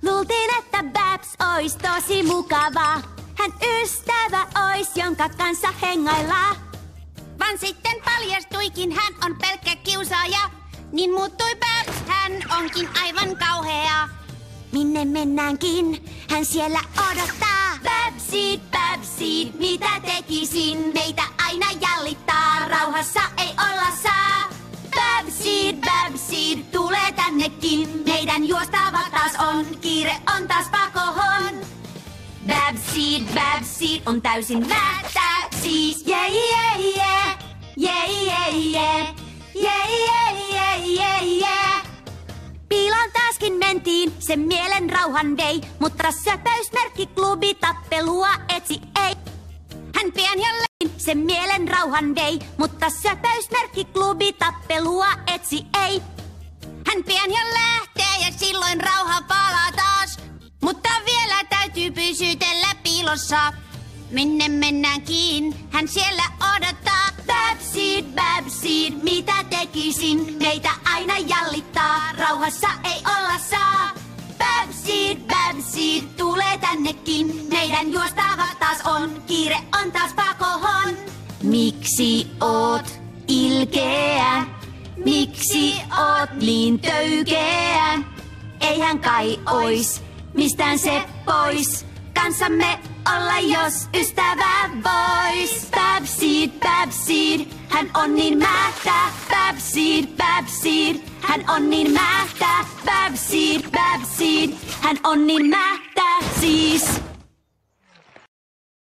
Luultiin, että Babs ois tosi mukava. Hän ystävä ois, jonka kanssa hengaillaan. Vaan sitten paljastuikin, hän on pelkkä kiusaaja. Niin muuttui Babs, hän onkin aivan kauhea. Minne mennäänkin, hän siellä odottaa. Babsid, mitä tekisin? Meitä aina jallittaa, rauhassa ei olla saa. Babsid, tulee tännekin. Meidän juostava taas on, kiire on taas pakohon. Babsid on täysin mätä siis. Piiloon taaskin mentiin, sen mielen rauhan vei, mutta söpöysmerkkiklubi tappelua etsi ei. Hän pian jälleen Sen mielen rauhan vei, mutta söpöysmerkkiklubi tappelua etsi ei. Hän pian jo lähtee ja silloin rauha palaa taas. Mutta vielä täytyy pysytellä piilossa. Minne mennäänkin, hän siellä odottaa. Babsid, mitä tekisin? Meitä aina jallittaa, rauhassa ei olla saa. Babsid, tulee tännekin. Meidän juostava taas on, kiire on taas pakohon. Miksi oot ilkeä? Miksi oot niin töykeä? Eihän kai ois mistään se pois. Kanssamme olla, jos ystävä vois. Babsid, hän on niin mähtä. Babsid, hän on niin mähtä. Babsid, hän on niin mähtä siis.